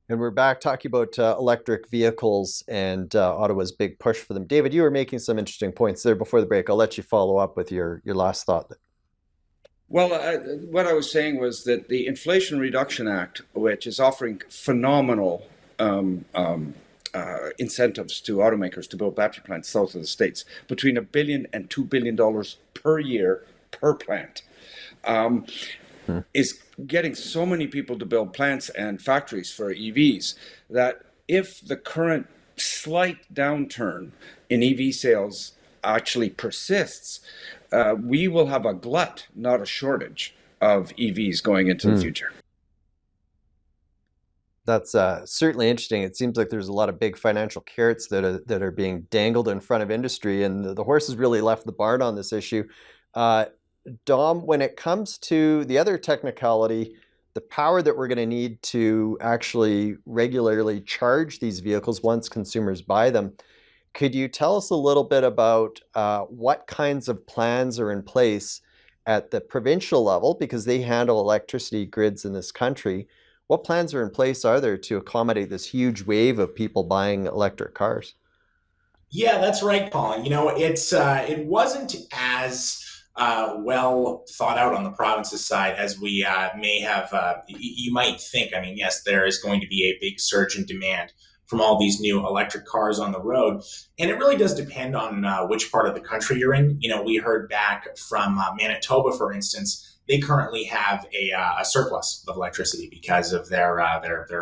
And we're back talking about electric vehicles and Ottawa's big push for them. David, you were making some interesting points there before the break. I'll let you follow up with your last thought. Well, what I was saying was that the Inflation Reduction Act, which is offering phenomenal um, um, incentives to automakers to build battery plants south of the states, between $1 billion and $2 billion per year per plant, um, Hmm. is getting so many people to build plants and factories for EVs that if the current slight downturn in EV sales actually persists, we will have a glut, not a shortage, of EVs going into the Hmm. future. That's certainly interesting. It seems like there's a lot of big financial carrots that are being dangled in front of industry, and the horse has really left the barn on this issue. Uh, Dom, when it comes to the other technicality, the power that we're going to need to actually regularly charge these vehicles once consumers buy them, could you tell us a little bit about what kinds of plans are in place at the provincial level, because they handle electricity grids in this country? What plans are in place are there to accommodate this huge wave of people buying electric cars? Yeah, that's right, Colin. It wasn't as well thought out on the province's side as we may have. You might think. I mean, yes, there is going to be a big surge in demand from all these new electric cars on the road, and it really does depend on which part of the country you're in. We heard back from Manitoba, for instance. They currently have a surplus of electricity because of their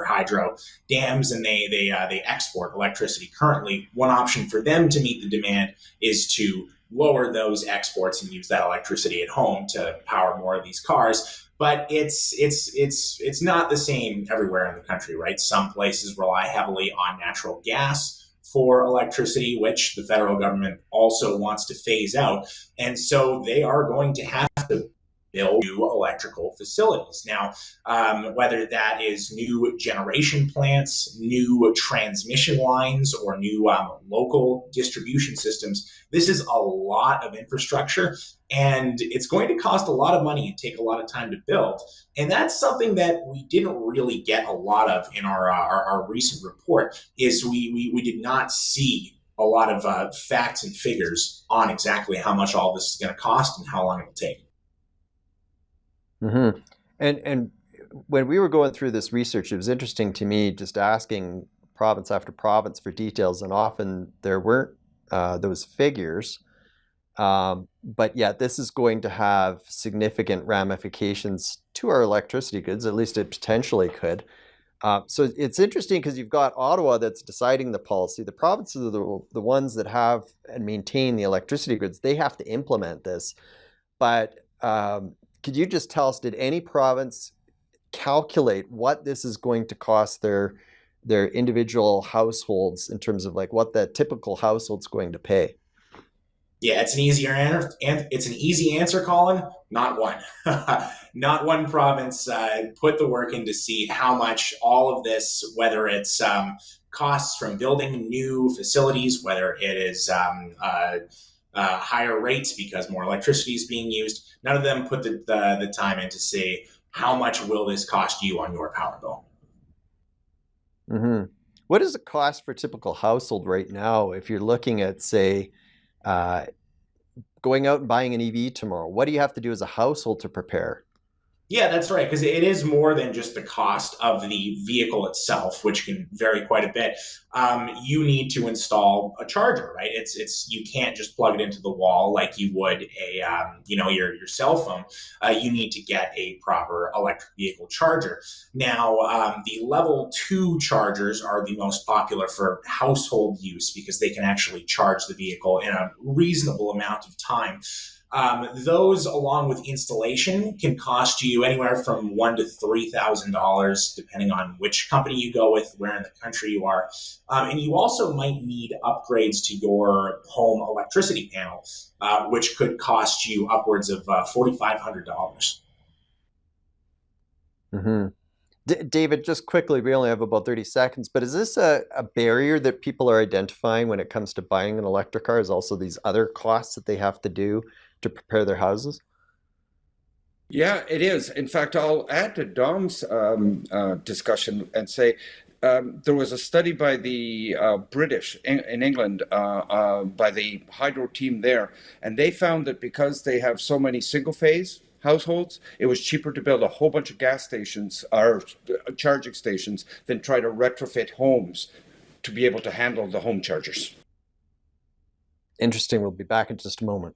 hydro dams, and they export electricity. Currently, one option for them to meet the demand is to lower those exports and use that electricity at home to power more of these cars. But it's not the same everywhere in the country, right? Some places rely heavily on natural gas for electricity, which the federal government also wants to phase out. And so they are going to have to build new electrical facilities. Now, whether that is new generation plants, new transmission lines, or new local distribution systems, this is a lot of infrastructure, and it's going to cost a lot of money and take a lot of time to build. And that's something that we didn't really get a lot of in our recent report. Is we did not see a lot of facts and figures on exactly how much all this is going to cost and how long it will take. Hmm. And when we were going through this research, it was interesting to me just asking province after province for details, and often there weren't those figures. But yet, this is going to have significant ramifications to our electricity goods. At least it potentially could. So it's interesting because you've got Ottawa that's deciding the policy. The provinces are the ones that have and maintain the electricity grids. They have to implement this. But could you just tell us, did any province calculate what this is going to cost their individual households in terms of like what the typical household's going to pay? Yeah, it's an easier answer, and it's an easy answer, Colin. Not one, not one province put the work in to see how much all of this, whether it's costs from building new facilities, whether it is higher rates because more electricity is being used. None of them put the time in to say how much will this cost you on your power bill. Hmm. What is the cost for a typical household right now if you're looking at, say, uh, going out and buying an EV tomorrow? What do you have to do as a household to prepare? Yeah, that's right. Because it is more than just the cost of the vehicle itself, which can vary quite a bit. You need to install a charger, right? It's you can't just plug it into the wall like you would a your cell phone. You need to get a proper electric vehicle charger. Now, the level 2 chargers are the most popular for household use because they can actually charge the vehicle in a reasonable amount of time. Those, along with installation, can cost you anywhere from $1,000 to $3,000, depending on which company you go with, where in the country you are. And you also might need upgrades to your home electricity panel, which could cost you upwards of $4,500. Hmm. David, just quickly, we only have about 30 seconds, but is this a barrier that people are identifying when it comes to buying an electric car? Is also these other costs that they have to do to prepare their houses? Yeah, it is. In fact, I'll add to Dom's discussion and say there was a study by the British in England by the hydro team there, and they found that because they have so many single phase households, it was cheaper to build a whole bunch of gas stations or charging stations than try to retrofit homes to be able to handle the home chargers. Interesting. We'll be back in just a moment.